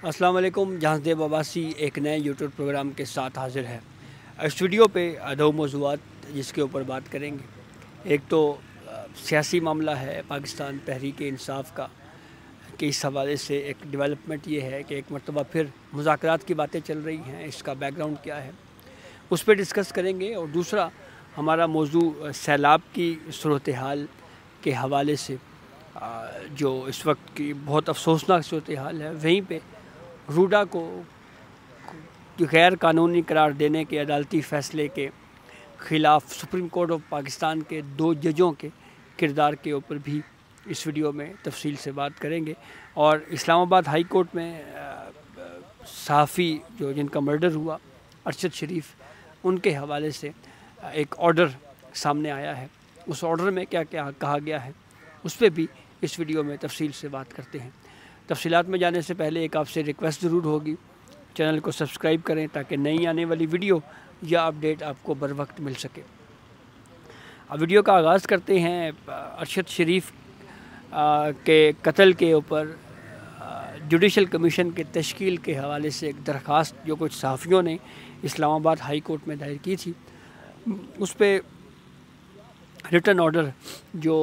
السلام علیکم. جہاں عباسی ایک نئے یوٹیوب پروگرام کے ساتھ حاضر ہے. اس ویڈیو پہ دو موضوعات جس کے اوپر بات کریں گے. ایک تو سیاسی معاملہ ہے پاکستان تحریک انصاف کا کہ اس حوالے سے ایک ڈیولپمنٹ یہ ہے کہ ایک مرتبہ پھر مذاکرات کی باتیں چل رہی ہیں. اس کا بیک گراؤنڈ کیا ہے اس پہ ڈسکس کریں گے. اور دوسرا ہمارا موضوع سیلاب کی صورتحال کے حوالے سے جو اس وقت کی بہت افسوسناک صورتحال ہے, وہیں پہ روڈا کو غیر قانونی قرار دینے کے عدالتی فیصلے کے خلاف سپریم کورٹ آف پاکستان کے 2 ججوں کے کردار کے اوپر بھی اس ویڈیو میں تفصیل سے بات کریں گے. اور اسلام آباد ہائی کورٹ میں صحافی جن کا مرڈر ہوا ارشد شریف, ان کے حوالے سے ایک آرڈر سامنے آیا ہے. اس آرڈر میں کیا کیا کہا گیا ہے اس پہ بھی اس ویڈیو میں تفصیل سے بات کرتے ہیں. تفصیلات میں جانے سے پہلے ایک آپ سے ریکویسٹ ضرور ہوگی, چینل کو سبسکرائب کریں تاکہ نئی آنے والی ویڈیو یا اپڈیٹ آپ کو بر وقت مل سکے. اب ویڈیو کا آغاز کرتے ہیں. ارشد شریف کے قتل کے اوپر جوڈیشل کمیشن کے تشکیل کے حوالے سے ایک درخواست جو کچھ صحافیوں نے اسلام آباد ہائی کورٹ میں دائر کی تھی, اس پہ ریٹن آرڈر جو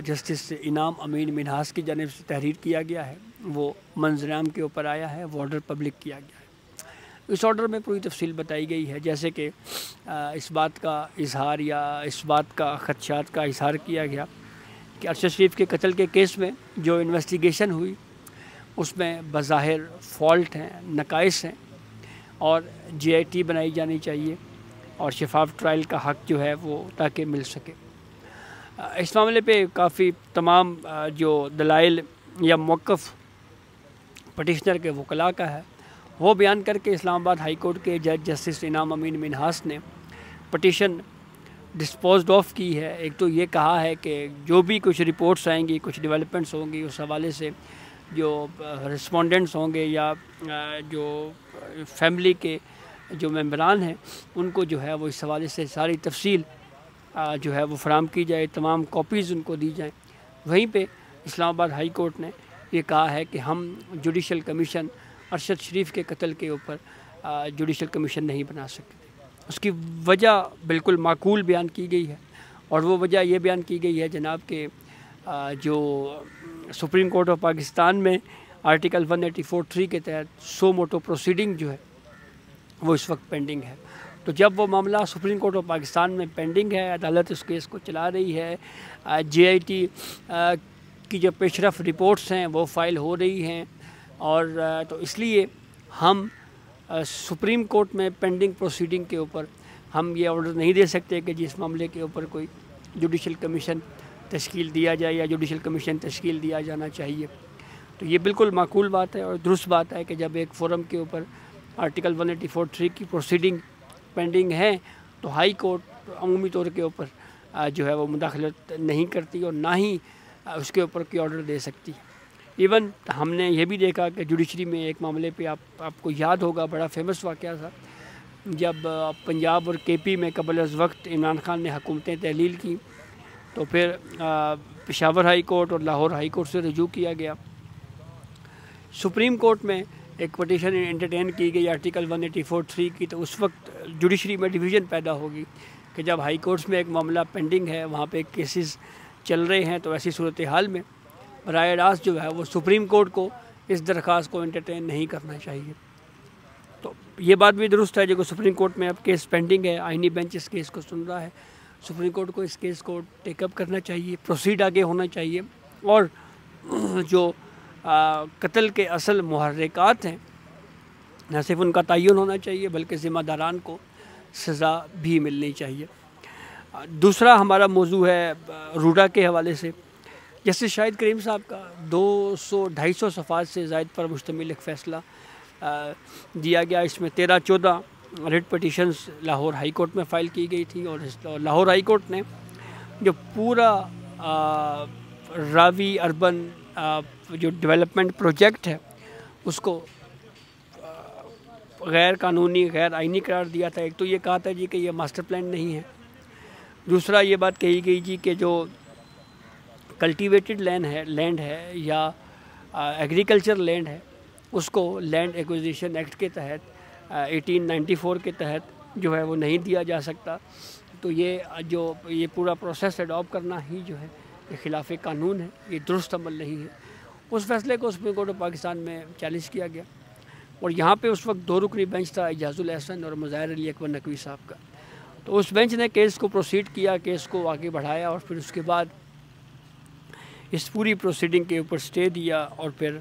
جسٹس انعام امین منہاس کی جانب سے تحریر کیا گیا ہے وہ منظر عام کے اوپر آیا ہے. وہ آرڈر پبلک کیا گیا ہے. اس آرڈر میں پوری تفصیل بتائی گئی ہے, جیسے کہ اس بات کا اظہار یا اس بات کا خدشات کا اظہار کیا گیا کہ ارشد شریف کے قتل کے کیس میں جو انویسٹیگیشن ہوئی اس میں بظاہر فالٹ ہیں, نقائص ہیں, اور GIT بنائی جانی چاہیے اور شفاف ٹرائل کا حق جو ہے وہ تاکہ مل سکے. اس معاملے پہ کافی تمام جو دلائل یا موقف پٹیشنر کے وکلاء کا ہے وہ بیان کر کے اسلام آباد ہائی کورٹ کے جج جسٹس انعام امین منہاس نے پٹیشن ڈسپوزڈ آف کی ہے. ایک تو یہ کہا ہے کہ جو بھی کچھ رپورٹس آئیں گی, کچھ ڈیولپمنٹس ہوں گی, اس حوالے سے جو رسپونڈنٹس ہوں گے یا جو فیملی کے جو ممبران ہیں ان کو جو ہے وہ اس حوالے سے ساری تفصیل جو ہے وہ فراہم کی جائے, تمام کاپیز ان کو دی جائیں. وہیں پہ اسلام آباد ہائی کورٹ نے یہ کہا ہے کہ ہم جوڈیشل کمیشن ارشد شریف کے قتل کے اوپر جوڈیشل کمیشن نہیں بنا سکتے. اس کی وجہ بالکل معقول بیان کی گئی ہے, اور وہ وجہ یہ بیان کی گئی ہے جناب کہ جو سپریم کورٹ آف پاکستان میں آرٹیکل 184(3) کے تحت سو موٹو پروسیڈنگ جو ہے وہ اس وقت پینڈنگ ہے. تو جب وہ معاملہ سپریم کورٹ آف پاکستان میں پینڈنگ ہے, عدالت اس کیس کو چلا رہی ہے, GIT کی جو پیش رفت رپورٹس ہیں وہ فائل ہو رہی ہیں, اور تو اس لیے ہم سپریم کورٹ میں پینڈنگ پروسیڈنگ کے اوپر ہم یہ آرڈر نہیں دے سکتے کہ جس معاملے کے اوپر کوئی جوڈیشل کمیشن تشکیل دیا جائے یا جوڈیشل کمیشن تشکیل دیا جانا چاہیے. تو یہ بالکل معقول بات ہے اور درست بات ہے کہ جب ایک فورم کے اوپر آرٹیکل 184(3) کی پروسیڈنگ پینڈنگ ہے تو ہائی کورٹ عمومی طور کے اوپر جو ہے وہ مداخلت نہیں کرتی اور نہ ہی اس کے اوپر کوئی آرڈر دے سکتی. ایون ہم نے یہ بھی دیکھا کہ جوڈیشری میں ایک معاملے پہ آپ کو یاد ہوگا بڑا فیمس واقعہ تھا جب پنجاب اور KP میں قبل از وقت عمران خان نے حکومتیں تحلیل کی, تو پھر پشاور ہائی کورٹ اور لاہور ہائی کورٹ سے رجوع کیا گیا. سپریم کورٹ میں ایک پٹیشن انٹرٹین کی گئی آرٹیکل 184(3) کی, تو اس وقت جوڈیشری میں ڈویژن پیدا ہوگی کہ جب ہائی کورٹس میں ایک معاملہ پینڈنگ ہے, وہاں پہ کیسز چل رہے ہیں, تو ایسی صورتحال میں براہ راست جو ہے وہ سپریم کورٹ کو اس درخواست کو انٹرٹین نہیں کرنا چاہیے. تو یہ بات بھی درست ہے جو کہ سپریم کورٹ میں اب کیس پینڈنگ ہے, آئینی بینچ اس کیس کو سن رہا ہے, سپریم کورٹ کو اس کیس کو ٹیک اپ کرنا چاہیے, پروسیڈ آگے ہونا چاہیے, اور جو قتل کے اصل محرکات ہیں نہ صرف ان کا تعین ہونا چاہیے بلکہ ذمہ داران کو سزا بھی ملنی چاہیے. دوسرا ہمارا موضوع ہے روڈا کے حوالے سے. جسٹس شاہد کریم صاحب کا 200-250 صفحات سے زائد پر مشتمل ایک فیصلہ دیا گیا. اس میں 13-14 rate petitions Lahore high court میں فائل کی گئی تھی, اور لاہور ہائی کورٹ نے جو پورا راوی اربن جو ڈیولپمنٹ پروجیکٹ ہے اس کو غیر قانونی غیر آئینی قرار دیا تھا. ایک تو یہ کہا تھا جی کہ یہ ماسٹر پلان نہیں ہے, دوسرا یہ بات کہی گئی جی کہ جو کلٹیویٹڈ لینڈ ہے یا ایگریکلچر لینڈ ہے اس کو لینڈ ایکوزیشن ایکٹ کے تحت 1894 کے تحت جو ہے وہ نہیں دیا جا سکتا. تو یہ پورا پروسیس اڈاپٹ کرنا ہی جو ہے یہ خلاف قانون ہے, یہ درست عمل نہیں ہے. اس فیصلے کو سپریم کورٹ آف پاکستان میں چیلنج کیا گیا, اور یہاں پہ اس وقت 2 رکنی بینچ تھا, اعجاز الاحسن اور مظاہر علی اکبر نقوی صاحب کا. تو اس بینچ نے کیس کو پروسیڈ کیا, کیس کو آگے بڑھایا, اور پھر اس کے بعد اس پوری پروسیڈنگ کے اوپر سٹے دیا, اور پھر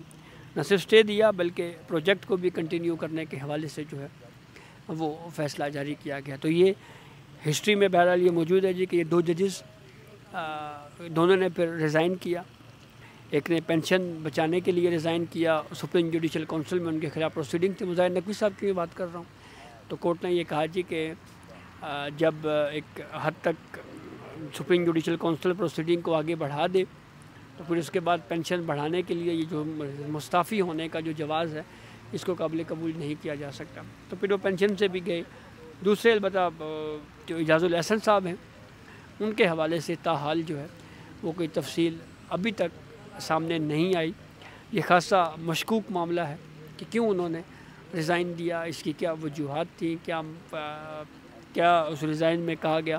نہ صرف سٹے دیا بلکہ پروجیکٹ کو بھی کنٹینیو کرنے کے حوالے سے جو ہے وہ فیصلہ جاری کیا گیا. تو یہ ہسٹری میں بہرحال یہ موجود ہے جی کہ یہ 2 ججز دونوں نے پھر ریزائن کیا. ایک نے پینشن بچانے کے لیے ریزائن کیا, سپریم جوڈیشل کونسل میں ان کے خلاف پروسیڈنگ تھی. مظاہر نقوی صاحب کی بات کر رہا ہوں. تو کورٹ نے یہ کہا جی کہ جب ایک حد تک سپریم جوڈیشل کونسل پروسیڈنگ کو آگے بڑھا دے تو پھر اس کے بعد پینشن بڑھانے کے لیے یہ جو مستعفی ہونے کا جو جواز ہے اس کو قابل قبول نہیں کیا جا سکتا. تو پھر وہ پینشن سے بھی گئے. دوسرے البتہ جو اعجاز الاحسن صاحب ہیں ان کے حوالے سے تاحال جو ہے وہ کوئی تفصیل ابھی تک سامنے نہیں آئی. یہ خاصا مشکوک معاملہ ہے کہ کیوں انہوں نے ریزائن دیا, اس کی کیا وجوہات تھیں, کیا اس ریزائن میں کہا گیا.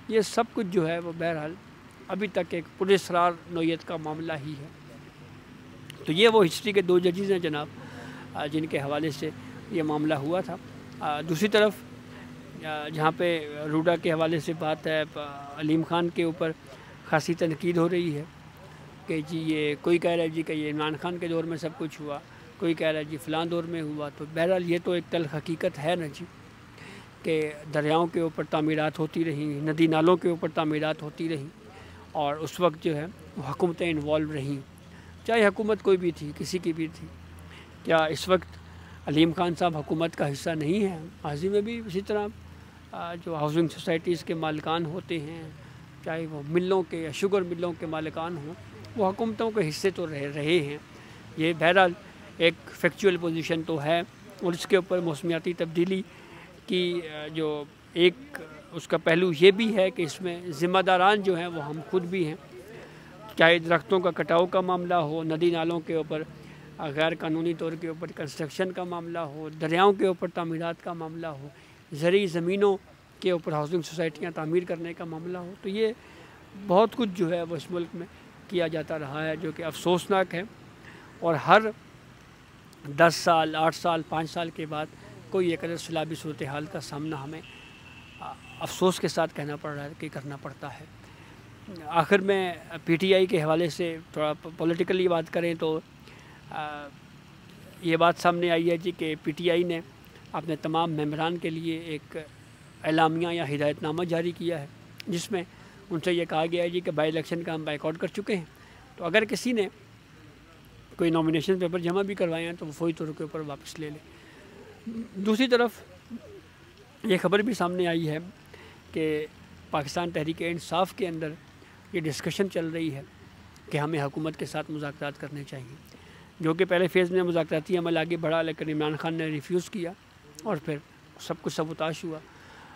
یہ سب کچھ جو ہے وہ بہرحال ابھی تک ایک پراسرار نوعیت کا معاملہ ہی ہے. تو یہ وہ ہسٹری کے 2 ججز ہیں جناب جن کے حوالے سے یہ معاملہ ہوا تھا. دوسری طرف جہاں پہ روڈا کے حوالے سے بات ہے, علیم خان کے اوپر خاصی تنقید ہو رہی ہے کہ جی یہ کوئی کہہ رہا ہے جی کہ یہ عمران خان کے دور میں سب کچھ ہوا, کوئی کہہ رہا ہے جی فلاں دور میں ہوا. تو بہرحال یہ تو ایک تلخ حقیقت ہے نا جی کہ دریاؤں کے اوپر تعمیرات ہوتی رہیں, ندی نالوں کے اوپر تعمیرات ہوتی رہیں, اور اس وقت جو ہے وہ حکومتیں انوالو رہیں, چاہے حکومت کوئی بھی تھی, کسی کی بھی تھی. کیا اس وقت علیم خان صاحب حکومت کا حصہ نہیں ہے؟ ماضی میں بھی اسی طرح جو ہاؤسنگ سوسائٹیز کے مالکان ہوتے ہیں, چاہے وہ ملوں کے یا شوگر ملوں کے مالکان ہوں, وہ حکومتوں کے حصے تو رہے ہیں. یہ بہرحال ایک فیکچوئل پوزیشن تو ہے, اور اس کے اوپر موسمیاتی تبدیلی کی جو ایک اس کا پہلو یہ بھی ہے کہ اس میں ذمہ داران جو ہیں وہ ہم خود بھی ہیں. چاہے درختوں کا کٹاؤ کا معاملہ ہو, ندی نالوں کے اوپر غیر قانونی طور کے اوپر کنسٹرکشن کا معاملہ ہو, دریاؤں کے اوپر تعمیرات کا معاملہ ہو, زرعی زمینوں کے اوپر ہاؤسنگ سوسائٹیاں تعمیر کرنے کا معاملہ ہو. تو یہ بہت کچھ جو ہے وہ اس ملک میں کیا جاتا رہا ہے جو کہ افسوسناک ہے, اور ہر 10 سال 8 سال 5 سال کے بعد کوئی ایک سیلابی صورتحال کا سامنا ہمیں افسوس کے ساتھ کہنا پڑ رہا ہے کہ کرنا پڑتا ہے. آخر میں پی ٹی آئی کے حوالے سے تھوڑا پولیٹیکلی بات کریں تو یہ بات سامنے آئی ہے جی کہ پی ٹی آئی نے اپنے تمام ممبران کے لیے ایک اعلامیہ یا ہدایت نامہ جاری کیا ہے جس میں ان سے یہ کہا گیا ہے جی کہ بائی الیکشن کا ہم بائیک آؤٹ کر چکے ہیں, تو اگر کسی نے کوئی نامینیشن پیپر جمع بھی کروائے ہیں تو وہ فوری طور کے اوپر واپس لے لیں. دوسری طرف یہ خبر بھی سامنے آئی ہے کہ پاکستان تحریک انصاف کے اندر یہ ڈسکشن چل رہی ہے کہ ہمیں حکومت کے ساتھ مذاکرات کرنے چاہیے, جو کہ پہلے فیز میں مذاکراتی عمل آگے بڑھا لیکن عمران خان نے ریفیوز کیا اور پھر سب کچھ سبوتاش ہوا.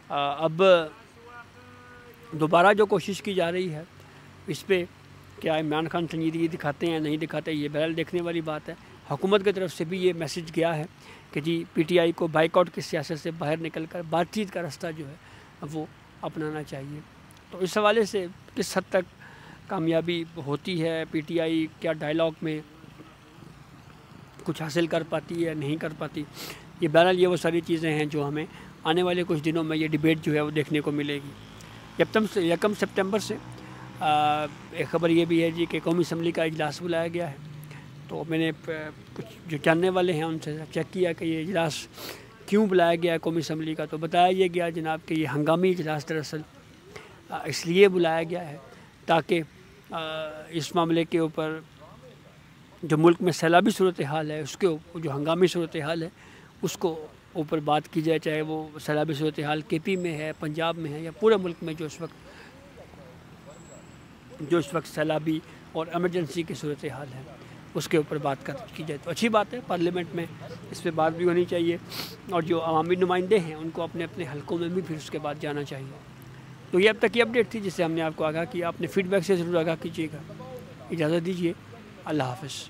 اب دوبارہ جو کوشش کی جا رہی ہے اس پہ کیا عمران خان سنجیدگی دکھاتے ہیں نہیں دکھاتے, یہ بہرحال دیکھنے والی بات ہے. حکومت کی طرف سے بھی یہ میسج گیا ہے کہ جی پی ٹی آئی کو بائیک آؤٹ کی سیاست سے باہر نکل کر بات چیت کا راستہ جو ہے وہ اپنانا چاہیے. تو اس حوالے سے کس حد تک کامیابی ہوتی ہے, پی ٹی آئی کیا ڈائلاگ میں کچھ حاصل کر پاتی ہے نہیں کر پاتی, یہ بہرحال یہ وہ ساری چیزیں ہیں جو ہمیں آنے والے کچھ دنوں میں یہ ڈیبیٹ جو ہے وہ دیکھنے کو ملے گی. 1 سپٹمبر سے ایک خبر یہ بھی ہے جی کہ قومی اسمبلی کا اجلاس بلایا گیا ہے. تو میں نے کچھ جو جاننے والے ہیں ان سے چیک کیا کہ یہ اجلاس کیوں بلایا گیا ہے قومی اسمبلی کا, تو بتایا یہ گیا جناب کہ یہ ہنگامی اجلاس دراصل اس لیے بلایا گیا ہے تاکہ اس معاملے کے اوپر جو ملک میں سیلابی صورتحال ہے اس کے جو ہنگامی صورتحال ہے اس کو اوپر بات کی جائے, چاہے وہ سیلابی صورتحال کے پی میں ہے, پنجاب میں ہے یا پورے ملک میں جو اس وقت سیلابی اور ایمرجنسی کی صورتحال ہے اس کے اوپر بات کی جائے. تو اچھی بات ہے, پارلیمنٹ میں اس پہ بات بھی ہونی چاہیے اور جو عوامی نمائندے ہیں ان کو اپنے اپنے حلقوں میں بھی پھر اس کے بعد جانا چاہیے. تو یہ اب تک کی اپڈیٹ تھی جس سے ہم نے آپ کو آگاہ کیا. اپنے فیڈ بیک سے ضرور آگاہ کیجیے گا. اجازت دیجیے, اللہ حافظ.